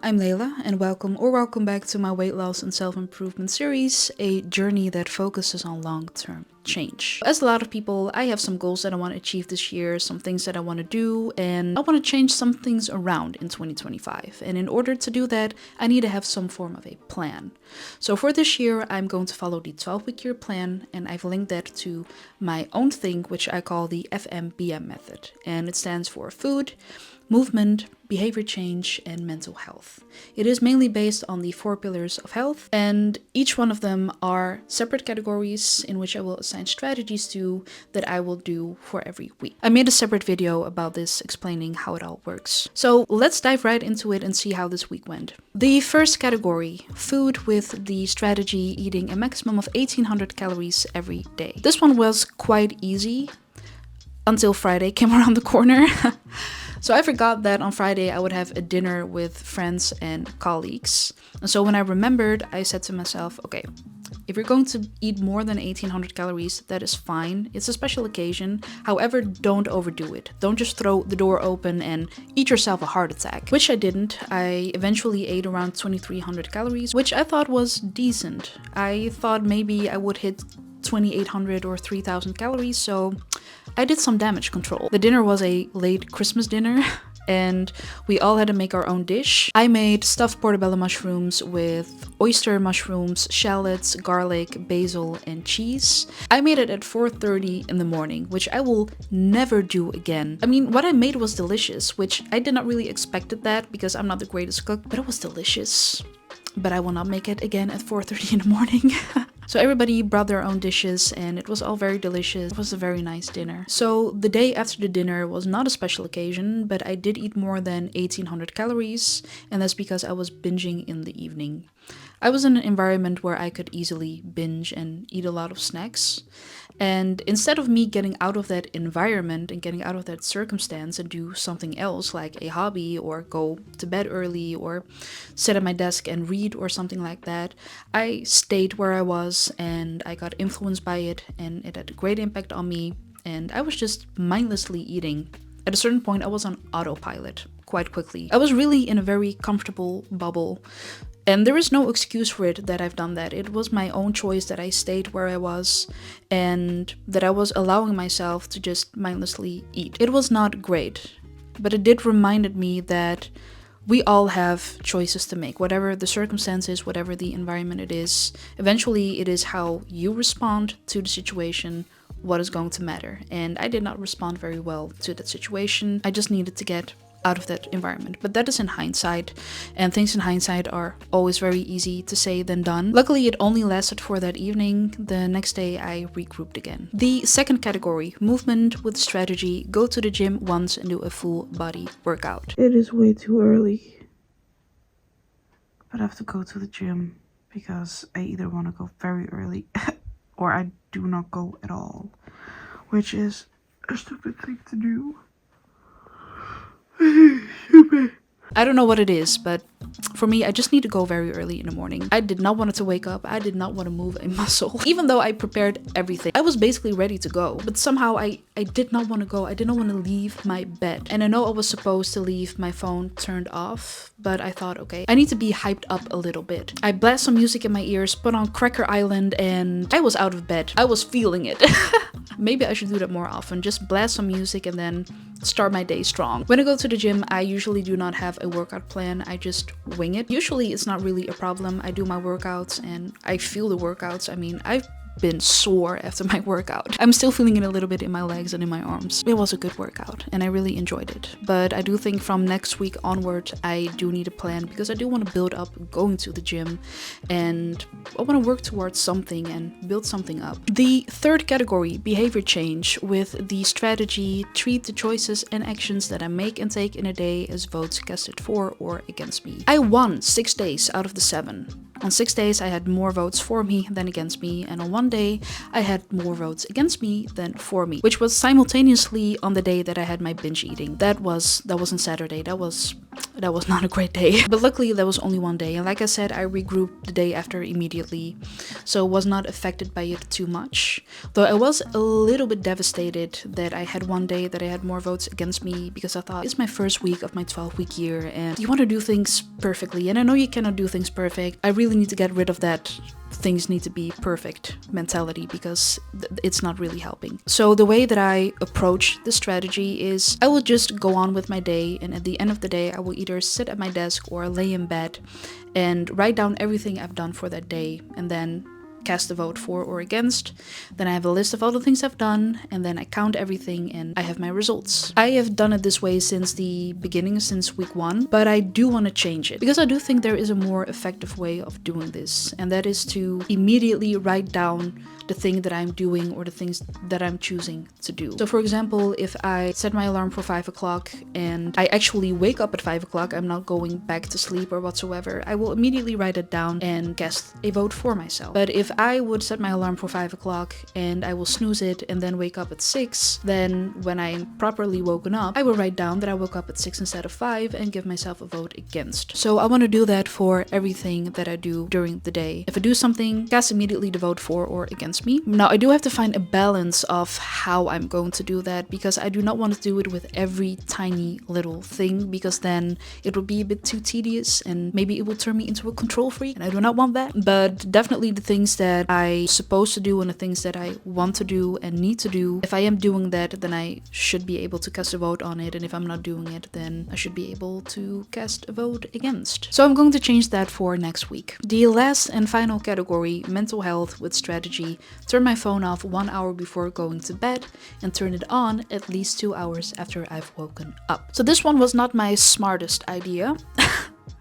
I'm Layla, and welcome back to my weight loss and self-improvement series, a journey that focuses on long-term change. As a lot of people, I have some goals that I want to achieve this year, some things that I want to do, and I want to change some things around in 2025. And in order to do that, I need to have some form of a plan. So for this year, I'm going to follow the 12-week year plan, and I've linked that to my own thing, which I call the FMBM method. And it stands for food, movement, behavior change, and mental health. It is mainly based on the 4 pillars of health, and each one of them are separate categories in which I will assign strategies to that I will do for every week. I made a separate video about this explaining how it all works. So let's dive right into it and see how this week went. The first category, food, with the strategy eating a maximum of 1800 calories every day. This one was quite easy until Friday came around the corner. So I forgot that on Friday I would have a dinner with friends and colleagues. And so when I remembered, I said to myself, okay, if you're going to eat more than 1800 calories, that is fine. It's a special occasion. However, don't overdo it. Don't just throw the door open and eat yourself a heart attack, which I didn't. I eventually ate around 2300 calories, which I thought was decent. I thought maybe I would hit 2800 or 3000 calories, so I did some damage control. The dinner was a late Christmas dinner and we all had to make our own dish. I made stuffed portobello mushrooms with oyster mushrooms, shallots, garlic, basil, and cheese. I made it at 4:30 in the morning, which I will never do again. I mean, what I made was delicious, which I did not really expected that because I'm not the greatest cook, but it was delicious. But I will not make it again at 4:30 in the morning. So everybody brought their own dishes and it was all very delicious. It was a very nice dinner. So the day after the dinner was not a special occasion, but I did eat more than 1800 calories, and that's because I was binging in the evening. I was in an environment where I could easily binge and eat a lot of snacks. And instead of me getting out of that environment and getting out of that circumstance and do something else like a hobby or go to bed early or sit at my desk and read or something like that, I stayed where I was and I got influenced by it, and it had a great impact on me, and I was just mindlessly eating. At a certain point, I was on autopilot quite quickly. I was really in a very comfortable bubble. And there is no excuse for it that I've done that. It was my own choice that I stayed where I was and that I was allowing myself to just mindlessly eat. It was not great, but it did remind me that we all have choices to make. Whatever the circumstances, whatever the environment it is, eventually it is how you respond to the situation what is going to matter. And I did not respond very well to that situation. I just needed to get out of that environment. But that is in hindsight, and things in hindsight are always very easy to say than done. Luckily, it only lasted for that evening. The next day I regrouped again. The second category, movement with strategy, go to the gym once and do a full body workout. It is way too early, but I have to go to the gym because I either want to go very early or I do not go at all, which is a stupid thing to do. I don't know what it is, but for me, I just need to go very early in the morning. I did not want to wake up. I did not want to move a muscle. Even though I prepared everything, I was basically ready to go. But somehow I did not want to go. I did not want to leave my bed. And I know I was supposed to leave my phone turned off, but I thought, okay, I need to be hyped up a little bit. I blast some music in my ears, put on Cracker Island, and I was out of bed. I was feeling it. Maybe I should do that more often. Just blast some music and then start my day strong. When I go to the gym, I usually do not have a workout plan. I just wing it. Usually it's not really a problem. I do my workouts and I feel the workouts. I mean, I've been sore after my workout. I'm still feeling it a little bit in my legs and in my arms. It was a good workout and I really enjoyed it. But I do think from next week onward, I do need a plan because I do want to build up going to the gym and I want to work towards something and build something up. The third category, behavior change, with the strategy, treat the choices and actions that I make and take in a day as votes casted for or against me. I won 6 days out of the 7. On 6 days, I had more votes for me than against me, and on 1 day, I had more votes against me than for me, which was simultaneously on the day that I had my binge eating. That was on Saturday. That was that was not a great day. But luckily that was only one day, and like I said, I regrouped the day after immediately, so was not affected by it too much. Though I was a little bit devastated that I had one day that I had more votes against me, because I thought, it's my first week of my 12-week year and you want to do things perfectly, and I know you cannot do things perfect. I really need to get rid of that things need to be perfect mentality, because it's not really helping. So the way that I approach the strategy is I will just go on with my day, and at the end of the day I will either sit at my desk or lay in bed and write down everything I've done for that day, and then cast a vote for or against. Then I have a list of all the things I've done, and then I count everything and I have my results. I have done it this way since the beginning, since week 1, but I do want to change it, because I do think there is a more effective way of doing this, and that is to immediately write down the thing that I'm doing or the things that I'm choosing to do. So for example, if I set my alarm for 5 o'clock and I actually wake up at 5 o'clock, I'm not going back to sleep or whatsoever, I will immediately write it down and cast a vote for myself. But if I would set my alarm for 5 o'clock and I will snooze it and then wake up at 6, then when I'm properly woken up, I will write down that I woke up at 6 instead of 5 and give myself a vote against. So I want to do that for everything that I do during the day. If I do something, cast immediately the vote for or against me. Now I do have to find a balance of how I'm going to do that, because I do not want to do it with every tiny little thing, because then it will be a bit too tedious and maybe it will turn me into a control freak, and I do not want that. But definitely the things that I'm supposed to do and the things that I want to do and need to do, if I am doing that, then I should be able to cast a vote on it, and if I'm not doing it, then I should be able to cast a vote against. So I'm going to change that for next week. The last and final category, mental health with strategy. Turn my phone off 1 hour before going to bed and turn it on at least 2 hours after I've woken up. So this one was not my smartest idea.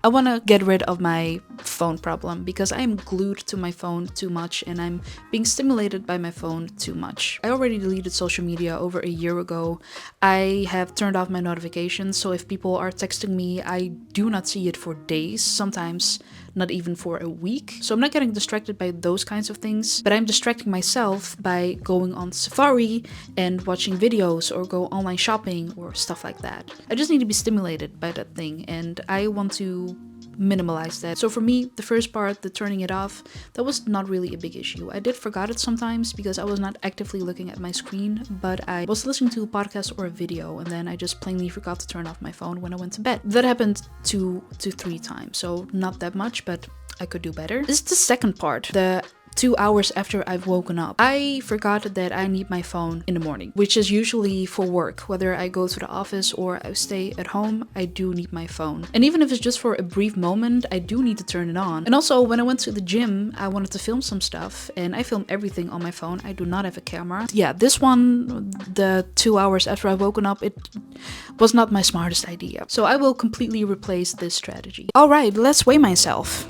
I want to get rid of my phone problem, because I am glued to my phone too much and I'm being stimulated by my phone too much. I already deleted social media over a year ago. I have turned off my notifications, so if people are texting me, I do not see it for days, sometimes not even for a week. So I'm not getting distracted by those kinds of things, but I'm distracting myself by going on Safari and watching videos or go online shopping or stuff like that. I just need to be stimulated by that thing, and I want to minimalize that. So for me, the first part, the turning it off, that was not really a big issue. I did forget it sometimes because I was not actively looking at my screen, but I was listening to a podcast or a video, and then I just plainly forgot to turn off my phone when I went to bed. That happened 2 to 3 times, so not that much, but I could do better. This is the second part, the 2 hours after I've woken up. I forgot that I need my phone in the morning, which is usually for work. Whether I go to the office or I stay at home, I do need my phone. And even if it's just for a brief moment, I do need to turn it on. And also, when I went to the gym, I wanted to film some stuff, and I film everything on my phone. I do not have a camera. Yeah, this one, the 2 hours after I've woken up, it was not my smartest idea. So I will completely replace this strategy. All right, let's weigh myself.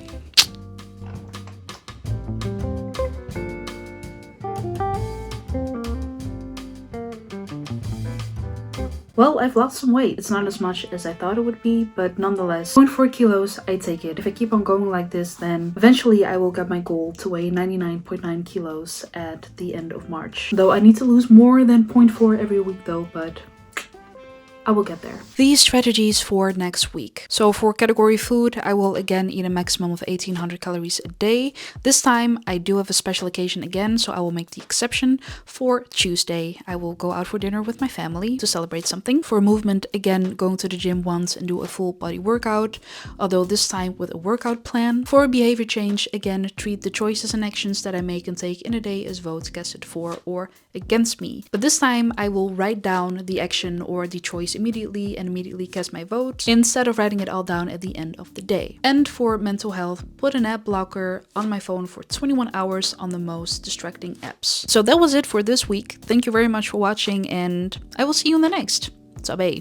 Well, I've lost some weight. It's not as much as I thought it would be, but nonetheless, 0.4 kilos, I take it. If I keep on going like this, then eventually I will get my goal to weigh 99.9 kilos at the end of March. Though I need to lose more than 0.4 every week though, but I will get there. These strategies for next week. So for category food, I will again eat a maximum of 1800 calories a day. This time I do have a special occasion again, so I will make the exception. For Tuesday, I will go out for dinner with my family to celebrate something. For movement, again, going to the gym once and do a full body workout, although this time with a workout plan. For behavior change, again, treat the choices and actions that I make and take in a day as votes casted for or against me. But this time I will write down the action or the choice immediately and immediately cast my vote, instead of writing it all down at the end of the day. And for mental health, put an app blocker on my phone for 21 hours on the most distracting apps. So that was it for this week. Thank you very much for watching, and I will see you in the next. Tabé.